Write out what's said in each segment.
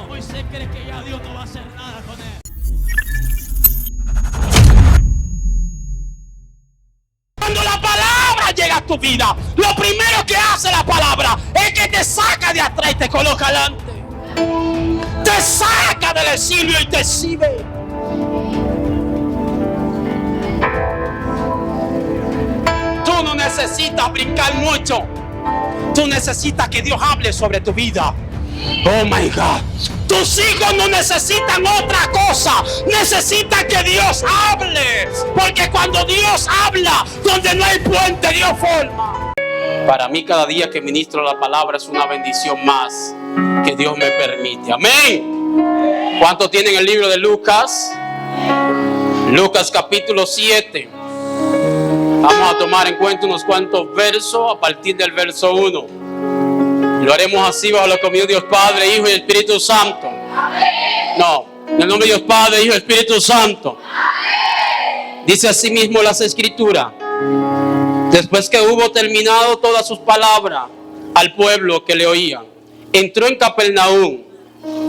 Moisés cree que ya Dios no va a hacer nada con él. Cuando la palabra llega a tu vida, lo primero que hace la palabra es que te saca de atrás y te coloca adelante. Te saca del exilio y te exhibe. Tú no necesitas brincar mucho. Tú necesitas que Dios hable sobre tu vida. Oh my God. Tus hijos no necesitan otra cosa. Necesitan que Dios hable. Porque cuando Dios habla, donde no hay puente, Dios forma. Para mí, cada día que ministro la palabra es una bendición más que Dios me permite. Amén. ¿Cuántos tienen el libro de Lucas? Lucas capítulo 7. Vamos a tomar en cuenta unos cuantos versos a partir del verso 1. Lo haremos así bajo la comunión de Dios Padre, Hijo y Espíritu Santo. Amén. No, en el nombre de Dios Padre, Hijo y Espíritu Santo. Amén. Dice así mismo las Escrituras. Después que hubo terminado todas sus palabras al pueblo que le oían, entró en Capernaum,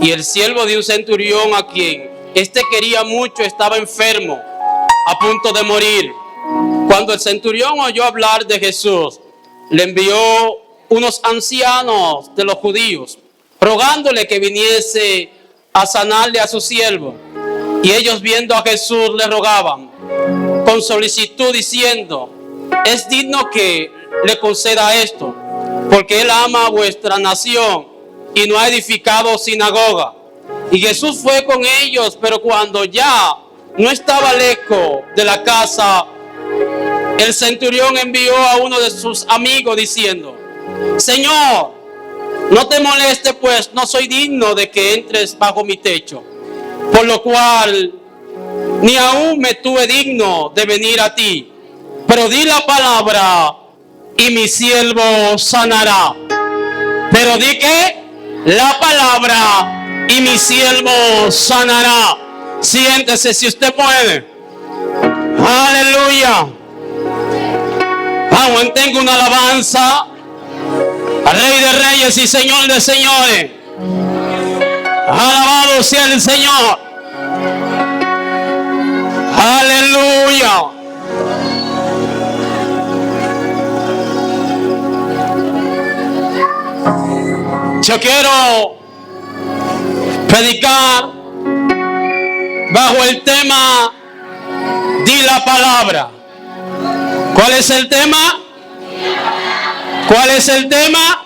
y el siervo de un centurión, a quien éste quería mucho, estaba enfermo, a punto de morir. Cuando el centurión oyó hablar de Jesús, le envió unos ancianos de los judíos, rogándole que viniese a sanarle a su siervo. Y ellos, viendo a Jesús, le rogaban con solicitud, diciendo: es digno que le conceda esto, porque él ama a vuestra nación y no ha edificado sinagoga. Y Jesús fue con ellos, pero cuando ya no estaba lejos de la casa, el centurión envió a uno de sus amigos diciendo: Señor, no te moleste, pues no soy digno de que entres bajo mi techo, por lo cual ni aún me tuve digno de venir a ti, pero di la palabra y mi siervo sanará. Pero di que la palabra y mi siervo sanará. Siéntese si usted puede. Aleluya. Tengo una alabanza al Rey de Reyes y Señor de Señores. Alabado sea el Señor. Aleluya. Yo quiero predicar bajo el tema di la palabra. ¿Cuál es el tema? ¿Cuál es el tema?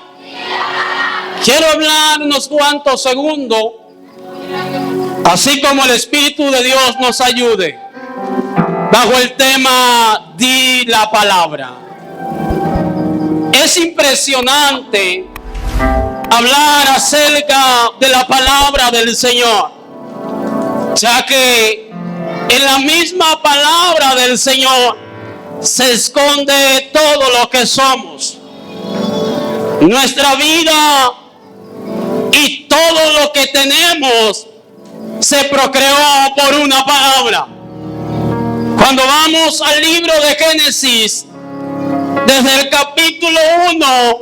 Quiero hablar unos cuantos segundos, así como el Espíritu de Dios nos ayude, bajo el tema di la palabra. Es impresionante hablar acerca de la palabra del Señor, ya que en la misma palabra del Señor se esconde todo lo que somos. Nuestra vida y todo lo que tenemos se procreó por una palabra. Cuando vamos al libro de Génesis, desde el capítulo 1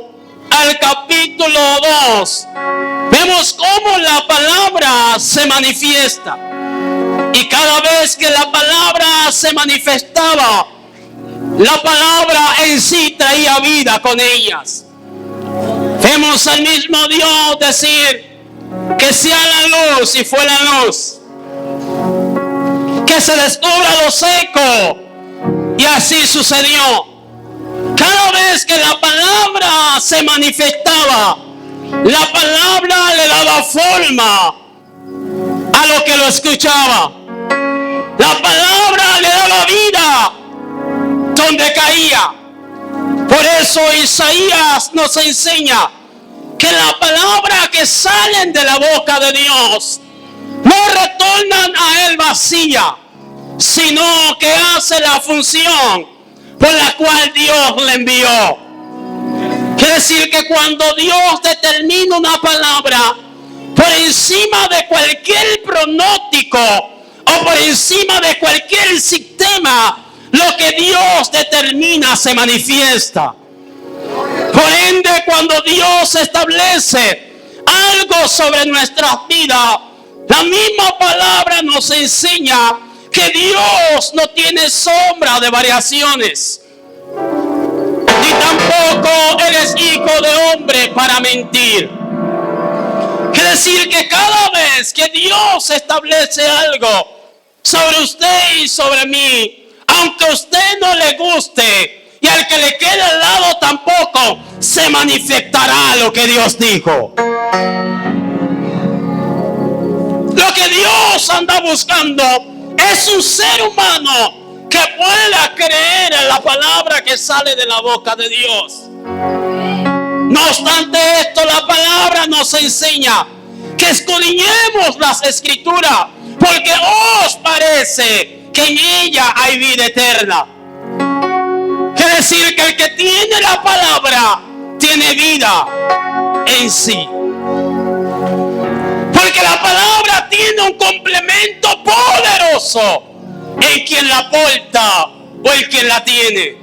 al capítulo 2, vemos cómo la palabra se manifiesta. Y cada vez que la palabra se manifestaba, la palabra en sí traía vida con ellas. Vemos al mismo Dios decir que sea la luz y fue la luz. Que se descubra lo seco y así sucedió. Cada vez que la palabra se manifestaba, la palabra le daba forma a lo que lo escuchaba. La palabra le daba vida donde caía. Por eso Isaías nos enseña que la palabra que salen de la boca de Dios no retornan a él vacía, sino que hace la función por la cual Dios le envió. Quiere decir que cuando Dios determina una palabra, por encima de cualquier pronóstico o por encima de cualquier sistema, lo que Dios determina se manifiesta. Por ende, cuando Dios establece algo sobre nuestras vidas, la misma palabra nos enseña que Dios no tiene sombra de variaciones, ni tampoco eres hijo de hombre para mentir. Quiere decir que cada vez que Dios establece algo sobre usted y sobre mí, aunque a usted no le guste y al que le quede al lado tampoco, se manifestará lo que Dios dijo. Lo que Dios anda buscando es un ser humano que pueda creer en la palabra que sale de la boca de Dios. No obstante esto, la palabra nos enseña que escudriñemos las escrituras, porque os parece que en ella hay vida eterna. Quiere decir que el que tiene la palabra tiene vida en sí. Porque la palabra tiene un complemento poderoso en quien la porta o en quien la tiene.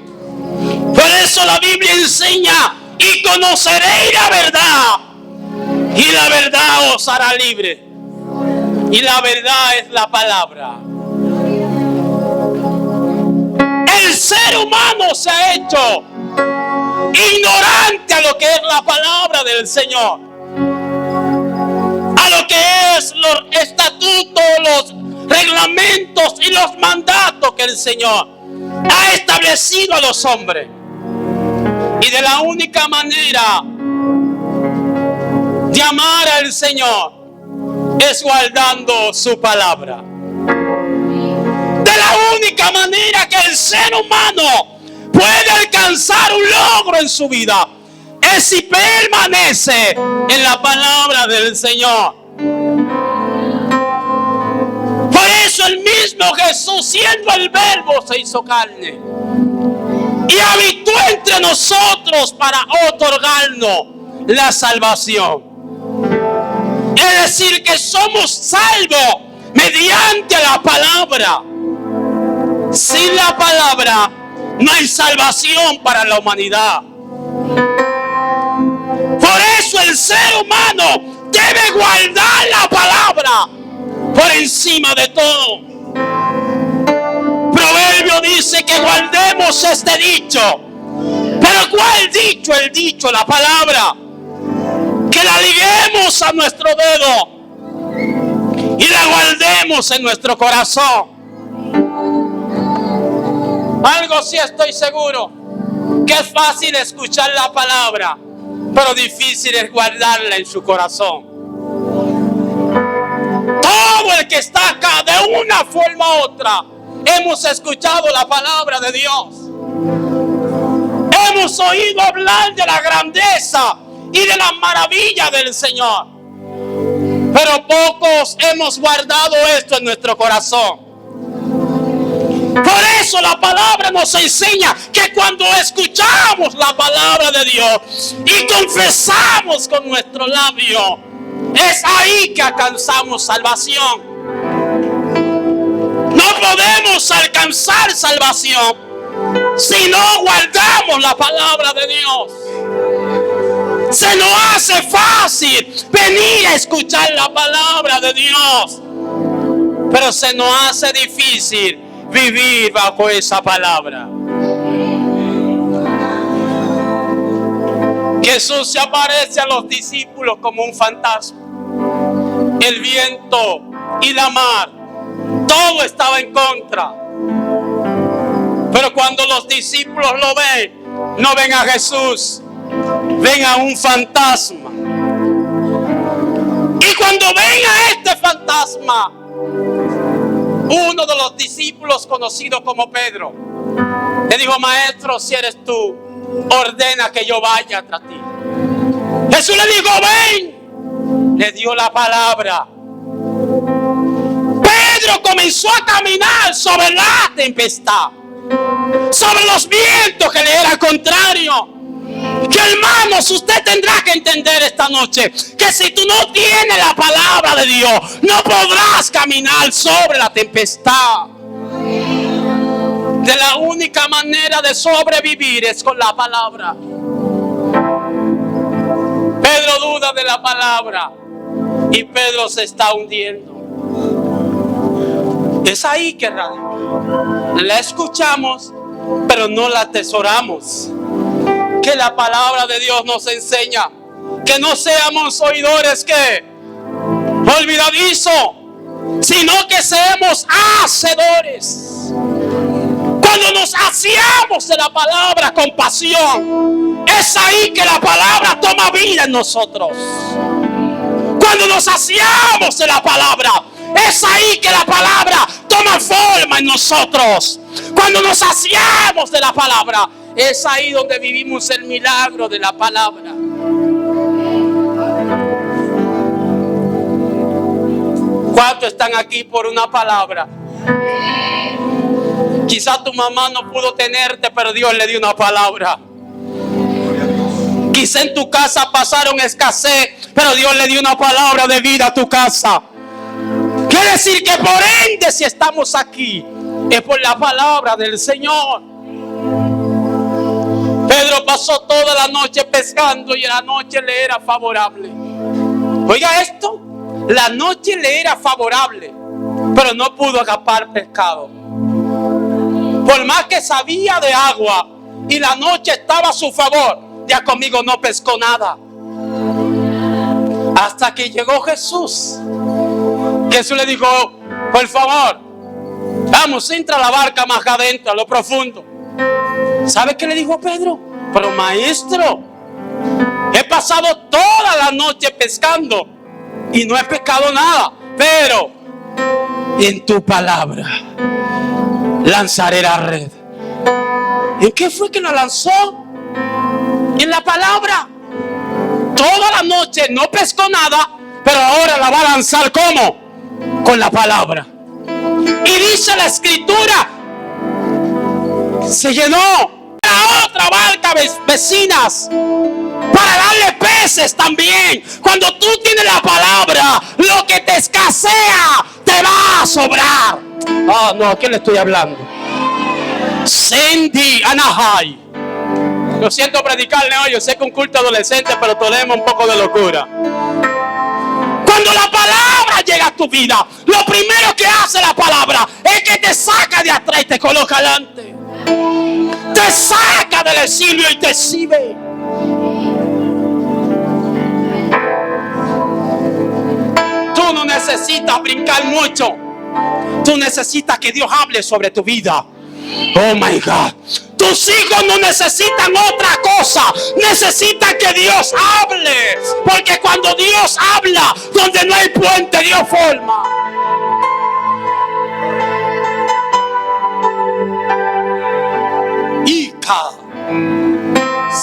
Por eso la Biblia enseña: y conoceréis la verdad, y la verdad os hará libre. Y la verdad es la palabra. El ser humano se ha hecho ignorante a lo que es la palabra del Señor, a lo que es los estatutos, los reglamentos y los mandatos que el Señor ha establecido a los hombres. Y de la única manera de amar al Señor es guardando su palabra. De la única manera que el ser humano puede alcanzar un logro en su vida es si permanece en la palabra del Señor. Por eso el mismo Jesús, siendo el Verbo, se hizo carne y habitó entre nosotros para otorgarnos la salvación. Es decir, que somos salvos mediante la palabra. Sin la palabra no hay salvación para la humanidad. Por eso el ser humano debe guardar la palabra por encima de todo. Proverbio dice que guardemos este dicho. ¿Pero cuál dicho? El dicho, la palabra. Que la liguemos a nuestro dedo y la guardemos en nuestro corazón. Algo sí estoy seguro, que es fácil escuchar la palabra, pero difícil es guardarla en su corazón. Todo el que está acá, de una forma u otra, hemos escuchado la palabra de Dios. Hemos oído hablar de la grandeza y de la maravilla del Señor, pero pocos hemos guardado esto en nuestro corazón. Por eso la palabra nos enseña que cuando escuchamos la palabra de Dios y confesamos con nuestro labio, es ahí que alcanzamos salvación. No podemos alcanzar salvación si no guardamos la palabra de Dios. Se nos hace fácil venir a escuchar la palabra de Dios, pero se nos hace difícil vivir bajo esa palabra. Jesús se aparece a los discípulos como un fantasma. El viento y la mar, todo estaba en contra. Pero cuando los discípulos lo ven, no ven a Jesús, ven a un fantasma. Y cuando ven a este fantasma, uno de los discípulos, conocido como Pedro, le dijo: maestro, si eres tú, ordena que yo vaya tras ti. Jesús le dijo: ven. Le dio la palabra. Pedro comenzó a caminar sobre la tempestad, sobre los vientos que le eran contrarios. Que hermanos, usted tendrá que entender esta noche que si tú no tienes la palabra de Dios, no podrás caminar sobre la tempestad. De la única manera de sobrevivir es con la palabra. Pedro duda de la palabra. Y Pedro se está hundiendo. Es ahí que la escuchamos, pero no la atesoramos. Que la palabra de Dios nos enseña que no seamos oidores que olvidadizos, sino que seamos hacedores. Cuando nos hacíamos de la palabra con pasión, es ahí que la palabra toma vida en nosotros. Cuando nos hacíamos de la palabra, es ahí que la palabra toma forma en nosotros. Cuando nos hacíamos de la palabra, es ahí donde vivimos el milagro de la palabra. ¿Cuántos están aquí por una palabra? Quizás tu mamá no pudo tenerte, pero Dios le dio una palabra. Quizá en tu casa pasaron escasez, pero Dios le dio una palabra de vida a tu casa. Quiere decir que por ende, si estamos aquí, es por la palabra del Señor. Pedro pasó toda la noche pescando y la noche le era favorable. Oiga esto, la noche le era favorable, pero no pudo atrapar pescado. Por más que sabía de agua y la noche estaba a su favor, ya conmigo no pescó nada. Hasta que llegó Jesús. Jesús le dijo: por favor, vamos, entra a la barca más adentro, a lo profundo. ¿Sabe qué le dijo a Pedro? Pero maestro, he pasado toda la noche pescando y no he pescado nada, pero en tu palabra lanzaré la red. ¿En qué fue que la lanzó? En la palabra. Toda la noche no pescó nada, pero ahora la va a lanzar ¿cómo? Con la palabra. Y dice la escritura, se llenó a otra barca vecinas para darle peces también. Cuando tú tienes la palabra, lo que te escasea te va a sobrar. Oh, no, ¿a quién le estoy hablando? Cindy Anahai. Lo siento predicarle hoy, yo sé que un culto adolescente, pero toleremos un poco de locura. Cuando la palabra llega a tu vida, lo primero que hace la palabra es que te saca de atrás y te coloca adelante. Te saca del exilio y te exhibe. Tú no necesitas brincar mucho. Tú necesitas que Dios hable sobre tu vida. Oh my God. Tus hijos no necesitan otra cosa. Necesitan que Dios hable. Porque cuando Dios habla, donde no hay puente, Dios forma.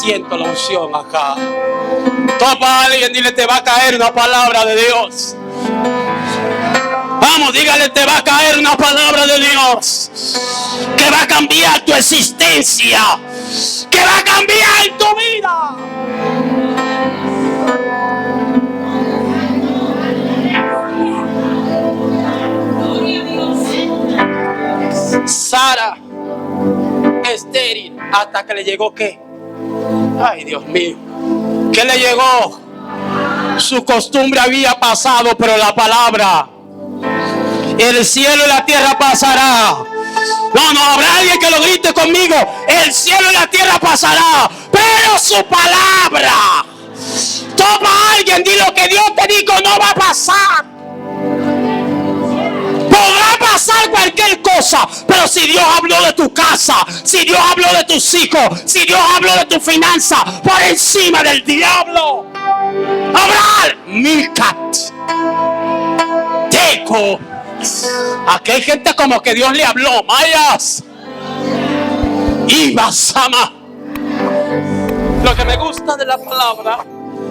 Siento la unción acá. Topa a alguien, dile: te va a caer una palabra de Dios. Vamos, dígale: te va a caer una palabra de Dios que va a cambiar tu existencia, que va a cambiar tu vida. Sara, estéril, hasta que le llegó ¿qué? Ay, Dios mío, ¿qué le llegó? Su costumbre había pasado, pero la palabra, el cielo y la tierra pasará. No, habrá alguien que lo grite conmigo: el cielo y la tierra pasará, pero su palabra. Toma a alguien, di: lo que Dios te dijo no va a pasar. Podrá pasar cualquier cosa, pero si Dios habló de tu casa, si Dios habló de tus hijos, si Dios habló de tu finanza, por encima del diablo habrá Micat Teco. Aquí hay gente como que Dios le habló. Mayas y Basama. Lo que me gusta de la palabra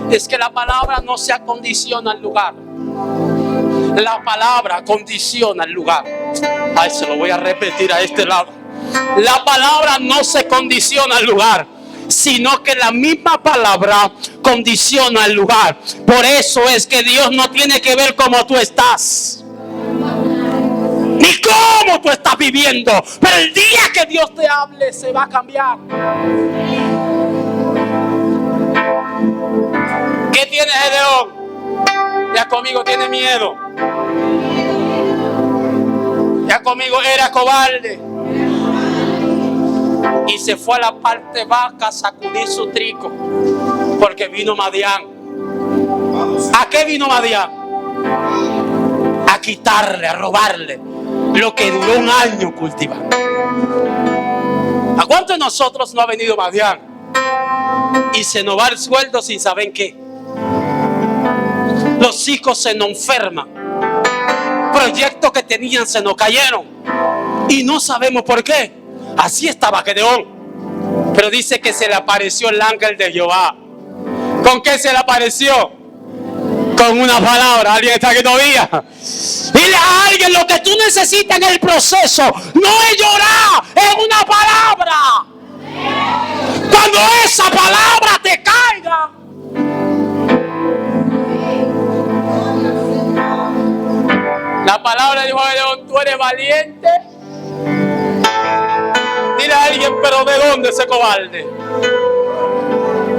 es que la palabra no se acondiciona al lugar. La palabra condiciona el lugar. Ay, se lo voy a repetir a este lado. La palabra no se condiciona al lugar, sino que la misma palabra condiciona el lugar. Por eso es que Dios no tiene que ver cómo tú estás, ni cómo tú estás viviendo, pero el día que Dios te hable se va a cambiar. ¿Qué tiene viene Gedeón. Ya conmigo tiene miedo. Ya conmigo era cobarde. Y se fue a la parte baja a sacudir su trigo. Porque vino Madián. ¿A qué vino Madián? A quitarle, a robarle lo que duró un año cultivando. ¿A cuántos de nosotros no ha venido Madián? Y se nos va el sueldo sin saber qué. Los hijos se nos enferman. Proyectos que tenían se nos cayeron. Y no sabemos por qué. Así estaba Gedeón. Pero dice que se le apareció el ángel de Jehová. ¿Con qué se le apareció? Con una palabra. ¿Alguien está aquí todavía? Dile a alguien: lo que tú necesitas en el proceso no es llorar, es una palabra. Cuando esa palabra te caiga, la palabra dijo a Gedeón: tú eres valiente. Dile a alguien: pero ¿de dónde ese cobarde?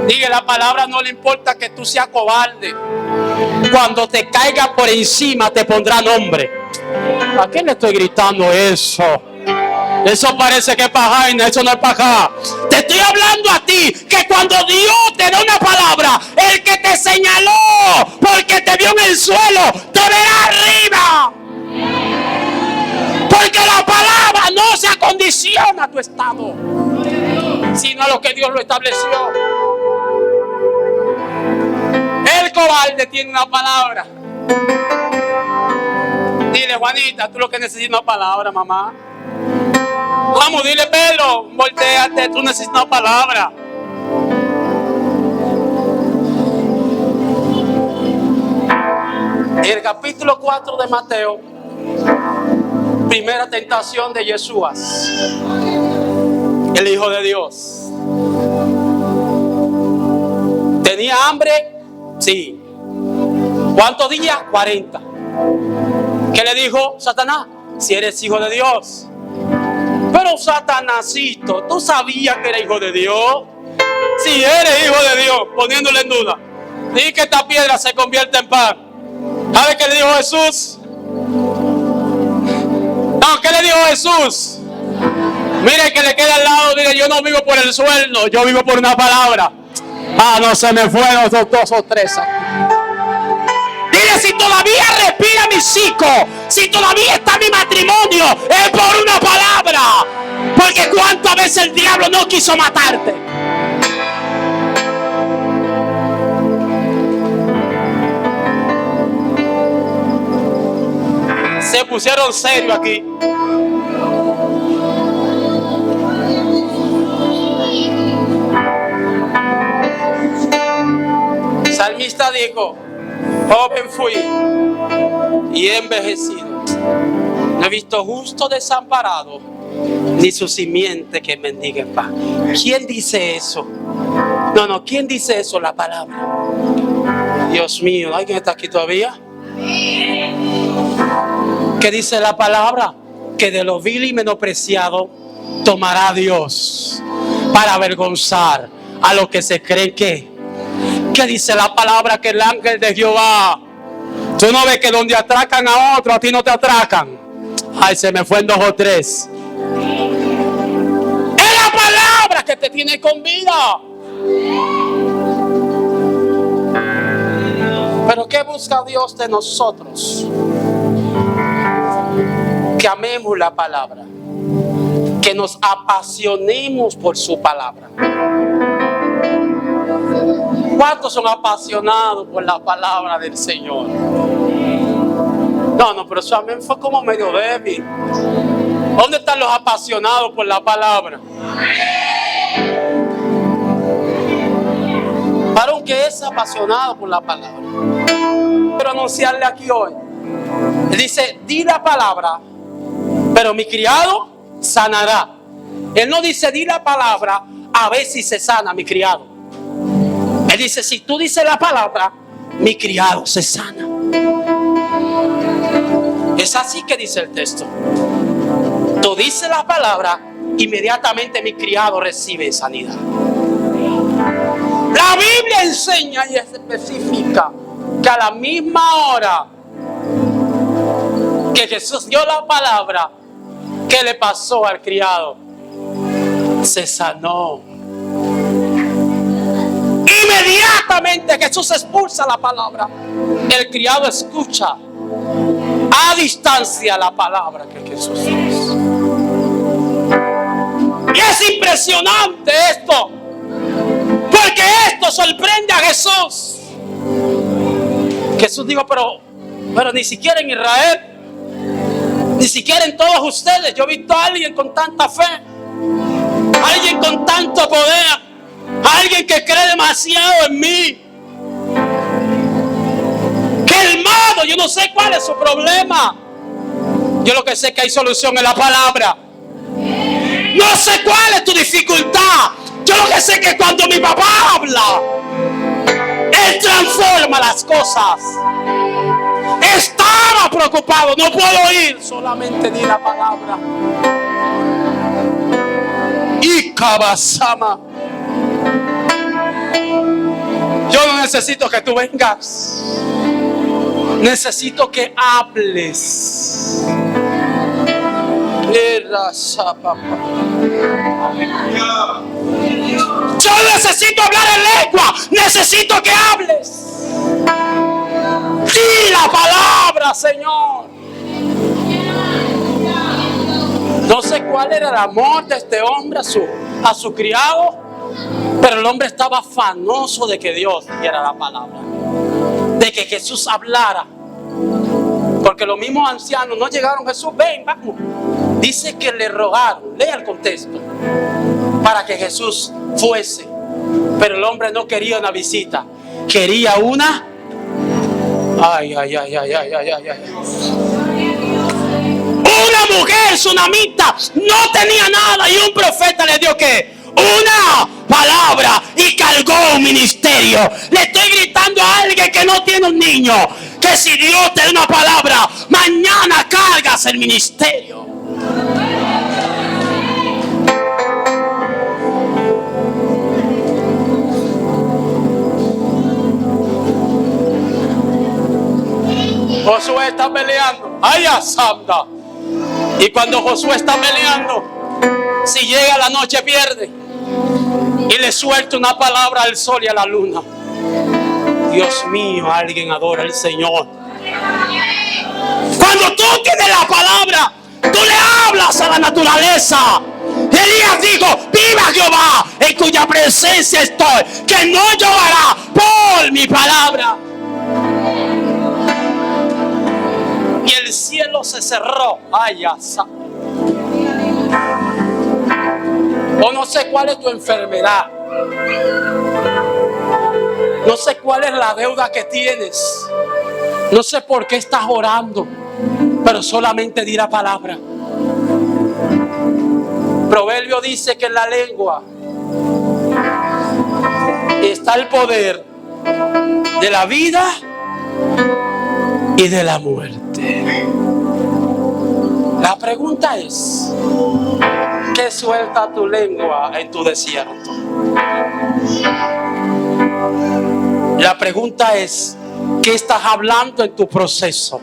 Dile, la palabra no le importa que tú seas cobarde. Cuando te caiga por encima te pondrá nombre. ¿A quién le estoy gritando eso? Eso parece que es para Jaina, eso no es para acá. Te estoy hablando a ti, que cuando Dios te da una palabra, el que te señaló porque te vio en el suelo, te verá arriba. Porque la palabra no se acondiciona a tu estado, sino a lo que Dios lo estableció. El cobarde tiene una palabra. Dile: Juanita, tú lo que necesitas es una palabra, mamá. Vamos, dile: Pedro, volteate, tú necesitas una palabra. En el capítulo 4 de Mateo, primera tentación de Jesús, el Hijo de Dios. ¿Tenía hambre? Sí. ¿Cuántos días? 40. ¿Qué le dijo Satanás? Si eres hijo de Dios. Pero Satanásito, ¿tú sabías que eres hijo de Dios? Si eres hijo de Dios, poniéndole en duda, di que esta piedra se convierte en pan. ¿Sabe qué le dijo Jesús? No, ¿qué le dijo Jesús? Mire, que le queda al lado, dile: yo no vivo por el sueldo, yo vivo por una palabra. Ah, no, se me fueron dos o tres. Dile: si todavía respira mis hijos, si todavía está mi matrimonio, es por una palabra. Porque cuántas veces el diablo no quiso matarte. Se pusieron serios aquí. El salmista dijo: joven fui y he envejecido, no he visto justo desamparado, ni su simiente que mendigue pan. ¿Quién dice eso? No, ¿quién dice eso? La palabra. Dios mío, ¿alguien está aquí todavía? ¿Qué dice la palabra? Que de lo vil y menospreciado tomará Dios para avergonzar a los que se creen que. ¿Qué dice la palabra? Que el ángel de Jehová. Tú no ves que donde atracan a otro, a ti no te atracan. Ay, se me fue en 2 o 3. Es la palabra que te tiene con vida. Pero ¿qué busca Dios de nosotros? Que amemos la palabra, que nos apasionemos por su palabra. ¿Cuántos son apasionados por la palabra del Señor? No, pero eso a mí fue como medio débil. ¿Dónde están los apasionados por la palabra? Varón que es apasionado por la palabra. Quiero anunciarle aquí hoy. Él dice: di la palabra, pero mi criado sanará. Él no dice: di la palabra, a ver si se sana mi criado. Él dice: si tú dices la palabra, mi criado se sana. Es así que dice el texto. Tú dices la palabra, inmediatamente mi criado recibe sanidad. La Biblia enseña y especifica que a la misma hora que Jesús dio la palabra, ¿qué le pasó al criado? Se sanó. Inmediatamente Jesús expulsa la palabra. El criado escucha a distancia la palabra que Jesús dice. Y es impresionante esto, porque esto sorprende a Jesús. Jesús dijo, pero ni siquiera en Israel, ni siquiera en todos ustedes, yo he visto a alguien con tanta fe, alguien con tanto poder, alguien que cree demasiado en mí. Calmado, yo no sé cuál es su problema. Yo lo que sé es que hay solución en la palabra. No sé cuál es tu dificultad. Yo lo que sé es que cuando mi papá habla, Él transforma las cosas. Estaba preocupado, no puedo oír, solamente di la palabra. Y Kabasama. Yo no necesito que tú vengas. Necesito que hables. Yo necesito hablar en lengua. Necesito que hables. Di la palabra, Señor. No sé cuál era el amor de este hombre a su criado, pero el hombre estaba afanoso de que Dios diera la palabra, de que Jesús hablara. Porque los mismos ancianos no llegaron, Jesús, ven, vamos. Dice que le rogaron, lea el contexto, para que Jesús fuese. Pero el hombre no quería una visita, quería una. Ay. Una mujer sunamita no tenía nada y un profeta le dio que una palabra y cargó un ministerio. Le estoy gritando a alguien que no tiene un niño, que si Dios te da una palabra, mañana cargas el ministerio. Josué está peleando. ¡Ay, Asanda! Y cuando Josué está peleando, si llega la noche pierde. Y le suelta una palabra al sol y a la luna. Dios mío, alguien adora al Señor. Cuando tú tienes la palabra, tú le hablas a la naturaleza. Elías dijo, viva Jehová, en cuya presencia estoy, que no lloverá por mi palabra. Y el cielo se cerró. Ay, asa. O no sé cuál es tu enfermedad. No sé cuál es la deuda que tienes. No sé por qué estás orando, pero solamente di la palabra. Proverbio dice que en la lengua está el poder de la vida y de la muerte. La pregunta es, ¿qué suelta tu lengua en tu desierto? La pregunta es, ¿qué estás hablando en tu proceso?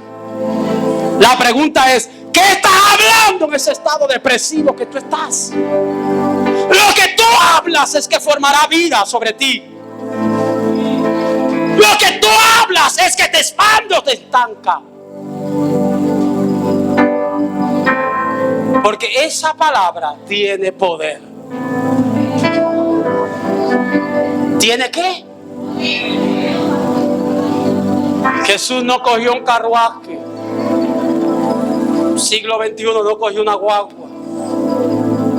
La pregunta es, ¿qué estás hablando en ese estado depresivo que tú estás? Lo que tú hablas es que formará vida sobre ti. Lo que tú hablas es que te expande o te estanca. Porque esa palabra tiene poder. ¿Tiene qué? Jesús no cogió un carruaje. Siglo XXI no cogió una guagua.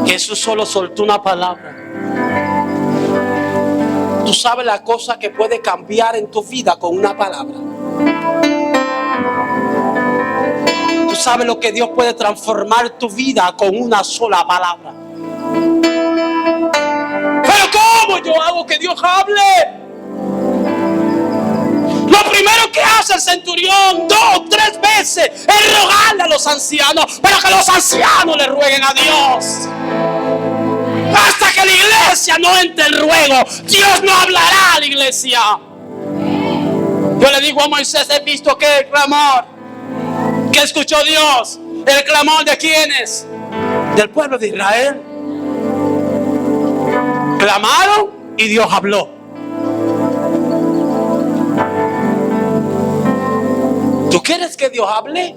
Jesús solo soltó una palabra. Tú sabes la cosa que puede cambiar en tu vida con una palabra. Tú sabes lo que Dios puede transformar tu vida con una sola palabra. Pero ¿cómo yo hago que Dios hable? Lo primero que hace el centurión 2 o 3 veces es rogarle a los ancianos para que los ancianos le rueguen a Dios. Hasta que la iglesia iglesia, no entre el ruego. Dios no hablará a la iglesia. Yo le digo a Moisés, he visto que el clamor que escuchó Dios, el clamor de ¿quiénes? Del pueblo de Israel. Clamaron y Dios habló. ¿Tú quieres que Dios hable?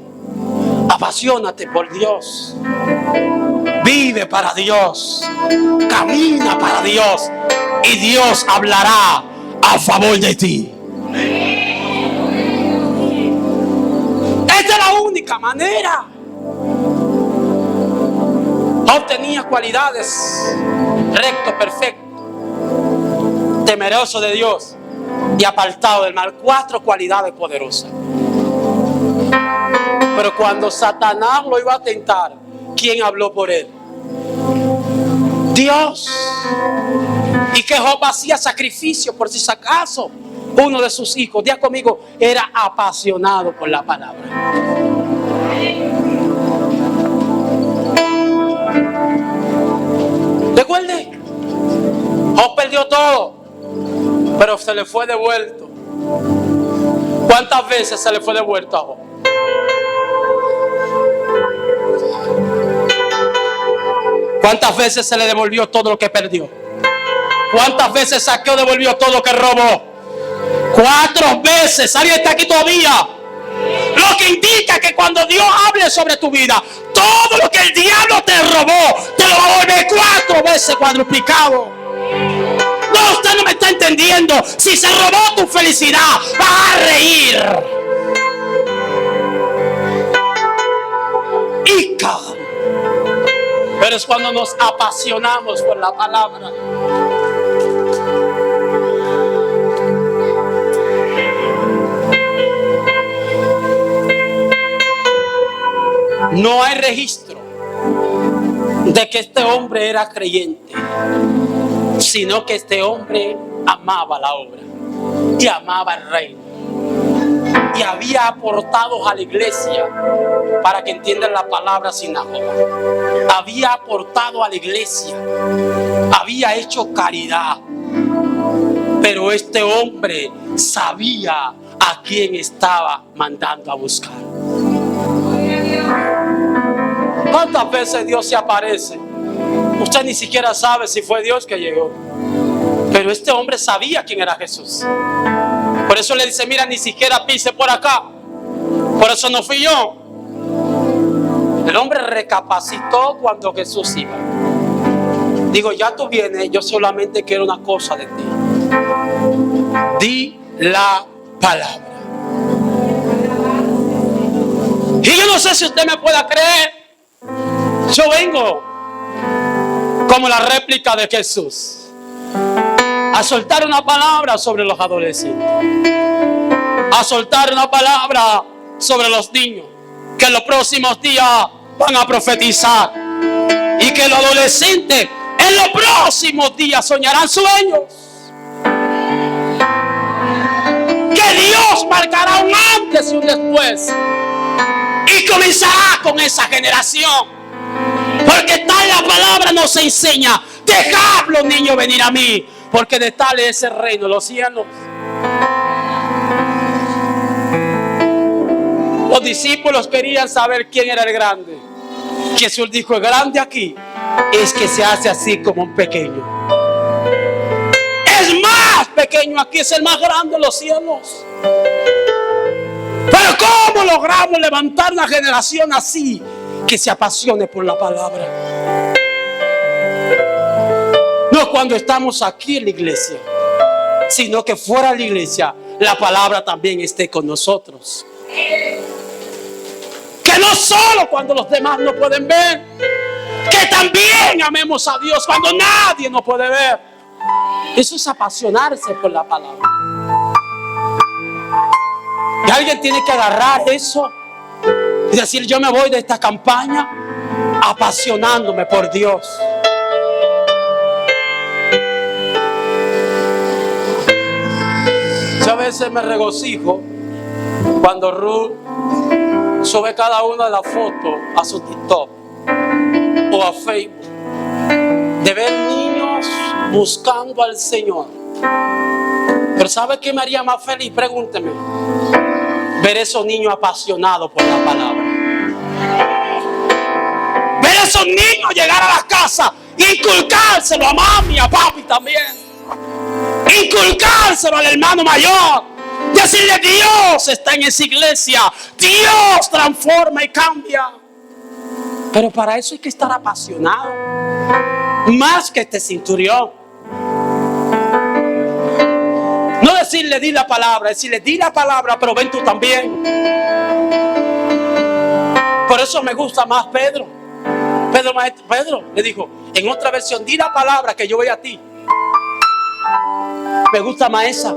Apasionate por Dios. Vive para Dios. Camina para Dios. Y Dios hablará a favor de ti. Esta es la única manera. Job tenía cualidades: recto, perfecto, temeroso de Dios y apartado del mal. 4 cualidades poderosas. Pero cuando Satanás lo iba a tentar, ¿quién habló por él? Dios. Y que Job hacía sacrificio por si acaso uno de sus hijos, diga conmigo, era apasionado por la palabra. Recuerde, Job perdió todo, pero se le fue devuelto. ¿Cuántas veces se le fue devuelto a Job? ¿Cuántas veces se le devolvió todo lo que perdió? ¿Cuántas veces saqueó, devolvió todo lo que robó? 4 veces. ¿Alguien está aquí todavía? Lo que indica que cuando Dios hable sobre tu vida, todo lo que el diablo te robó, te lo va a volver 4 veces cuadruplicado. No, usted no me está entendiendo. Si se robó tu felicidad, vas a reír. Ica. Pero es cuando nos apasionamos por la palabra. No hay registro de que este hombre era creyente, sino que este hombre amaba la obra y amaba el reino. Y había aportado a la iglesia, para que entiendan la palabra sinagoga, había aportado a la iglesia, había hecho caridad. Pero este hombre sabía a quién estaba mandando a buscar. ¿Cuántas veces Dios se aparece? Usted ni siquiera sabe si fue Dios que llegó. Pero este hombre sabía quién era Jesús. Por eso le dice, mira, ni siquiera pise por acá. Por eso no fui yo. El hombre recapacitó cuando Jesús iba. Digo, ya tú vienes, yo solamente quiero una cosa de ti. Di la palabra. Y yo no sé si usted me pueda creer. Yo vengo como la réplica de Jesús a soltar una palabra sobre los adolescentes, a soltar una palabra sobre los niños que en los próximos días van a profetizar, y que los adolescentes en los próximos días soñarán sueños, que Dios marcará un antes y un después y comenzará con esa generación, porque tal la palabra nos enseña: dejad los niños venir a mí, porque de tal es el reino de los cielos. Los discípulos querían saber quién era el grande. Jesús dijo: el grande aquí es que se hace así como un pequeño. Es más pequeño aquí, es el más grande de los cielos. Pero ¿cómo logramos levantar una generación así, que se apasione por la palabra? No cuando estamos aquí en la iglesia, sino que fuera de la iglesia la palabra también esté con nosotros. Que no solo cuando los demás no pueden ver, que también amemos a Dios cuando nadie nos puede ver. Eso es apasionarse por la palabra. Y alguien tiene que agarrar eso y decir: yo me voy de esta campaña apasionándome por Dios. Yo a veces me regocijo cuando Ruth sube cada una de las fotos a su TikTok o a Facebook, de ver niños buscando al Señor. Pero ¿sabe qué me haría más feliz? Pregúnteme. Ver esos niños apasionados por la palabra. Ver esos niños llegar a la casa, inculcárselo a mami, a papi también. Inculcárselo al hermano mayor. Decirle: Dios está en esa iglesia. Dios transforma y cambia. Pero para eso hay que estar apasionado. Más que este centurión. No decirle: di la palabra. Decirle: di la palabra, pero ven tú también. Por eso me gusta más Pedro. Pedro le dijo en otra versión: di la palabra que yo voy a ti. Me gusta más esa.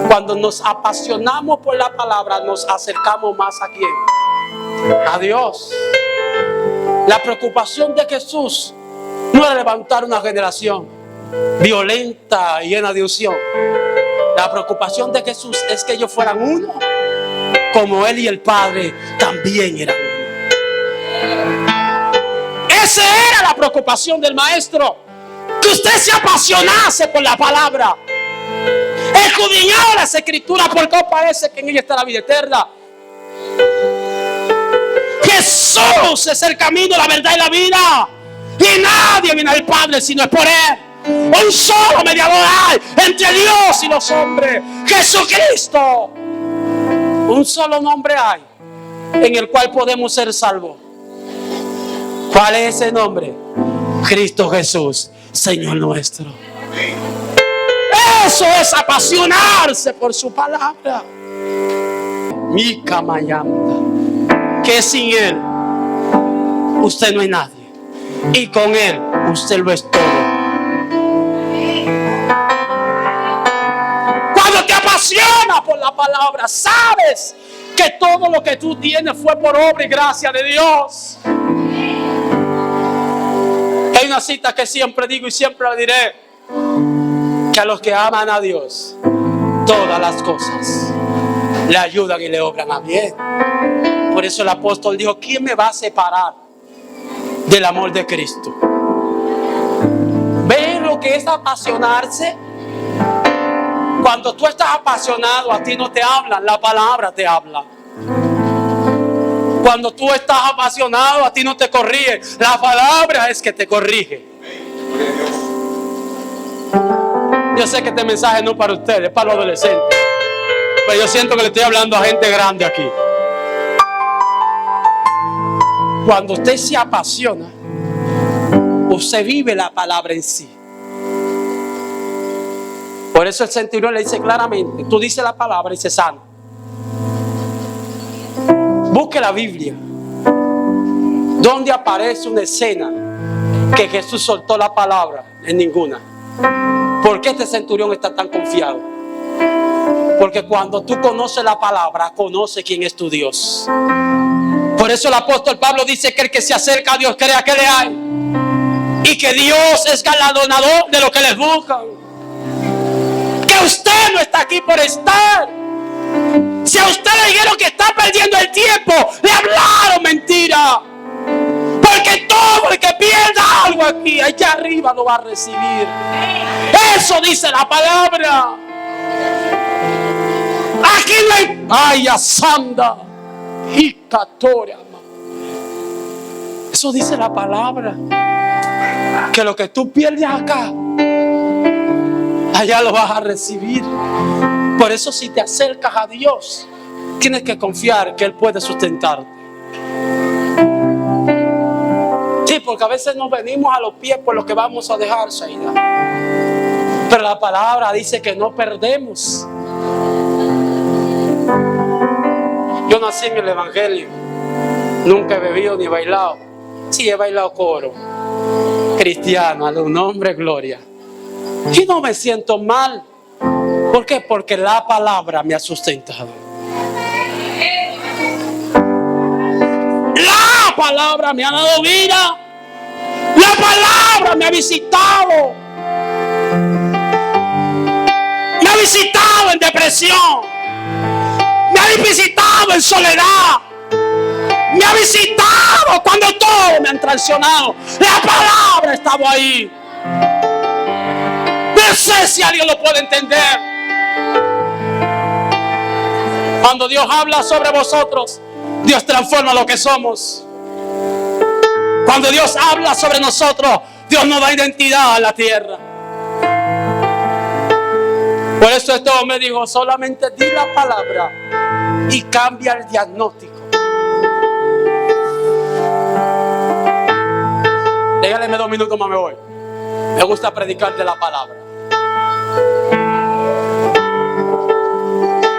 Cuando nos apasionamos por la palabra, nos acercamos más a ¿quién? A Dios. La preocupación de Jesús no era levantar una generación violenta y llena de unción. La preocupación de Jesús es que ellos fueran uno, como Él y el Padre también eran uno. Esa era la preocupación del Maestro. Que usted se apasionase por la palabra. Escudriñar las Escrituras, porque os parece que en ella está la vida eterna. Jesús es el camino, la verdad y la vida. Y nadie viene al Padre si no es por Él. Un solo mediador hay entre Dios y los hombres: Jesucristo. Un solo nombre hay en el cual podemos ser salvos. ¿Cuál es ese nombre? Cristo Jesús, Señor nuestro. Eso es apasionarse por su palabra. Mi camayanda, que sin Él usted no es nadie, y con Él usted lo es todo. Cuando te apasionas por la palabra, sabes que todo lo que tú tienes fue por obra y gracia de Dios. Hay una cita que siempre digo y siempre la diré: que a los que aman a Dios, todas las cosas le ayudan y le obran a bien. Por eso el apóstol dijo: ¿quién me va a separar del amor de Cristo? ¿Ven lo que es apasionarse? Cuando tú estás apasionado, a ti no te hablan, la palabra te habla. Cuando tú estás apasionado, a ti no te corrige, la palabra es que te corrige. Yo sé que este mensaje no es para ustedes, es para los adolescentes, pero yo siento que le estoy hablando a gente grande aquí. Cuando usted se apasiona, usted vive la palabra en sí. Por eso el centurión le dice claramente: tú dices la palabra y se sana. Busque la Biblia donde aparece una escena que Jesús soltó la palabra. En ninguna. ¿Por qué este centurión está tan confiado? Porque cuando tú conoces la palabra, conoces quién es tu Dios. Por eso el apóstol Pablo dice que el que se acerca a Dios crea que le hay, y que Dios es galardonador de los que les buscan. Que usted no está aquí por estar. Si a usted le dijeron que está perdiendo el tiempo, le hablaron mentira. Porque todo el que pierda algo aquí, allá arriba lo va a recibir. Eso dice la palabra. Aquí no hay... Ay, asanda. Eso dice la palabra. Que lo que tú pierdes acá, allá lo vas a recibir. Por eso, si te acercas a Dios, tienes que confiar que Él puede sustentarte. Sí, porque a veces nos venimos a los pies por lo que vamos a dejar, Shaida. Pero la palabra dice que no perdemos. Yo nací en el Evangelio. Nunca he bebido ni bailado. Sí, he bailado coro cristiano, a un nombre gloria. Y no me siento mal. ¿Por qué? Porque la palabra me ha sustentado. La palabra me ha dado vida. La palabra me ha visitado. Me ha visitado en depresión. Me ha visitado en soledad. Me ha visitado cuando todos me han traicionado. La palabra estaba ahí. sé si alguien lo puede entender. Cuando Dios habla sobre vosotros, Dios transforma lo que somos. Cuando Dios habla sobre nosotros, Dios nos da identidad a la tierra. Por eso este hombre dijo: solamente di la palabra y cambia el diagnóstico. Déjale 2 minutos más, me voy. Me gusta predicar de la palabra.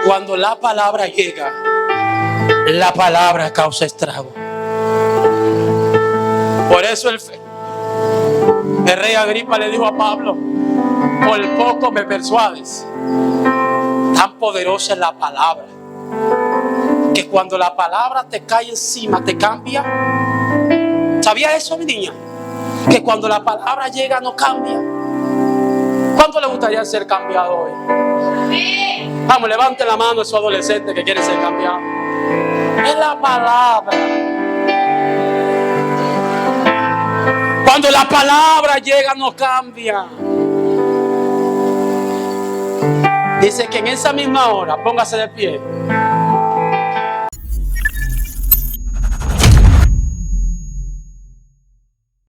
Cuando la palabra llega, la palabra causa estrago. Por eso el rey Agripa le dijo a Pablo: por poco me persuades. Tan poderosa es la palabra, que cuando la palabra te cae encima, te cambia. ¿Sabía eso, mi niña? Que cuando la palabra llega, no cambia. ¿Cuánto le gustaría ser cambiado hoy? Vamos, levante la mano a su adolescente que quiere ser cambiado. Es la palabra. Cuando la palabra llega, no cambia. Dice que en esa misma hora, póngase de pie,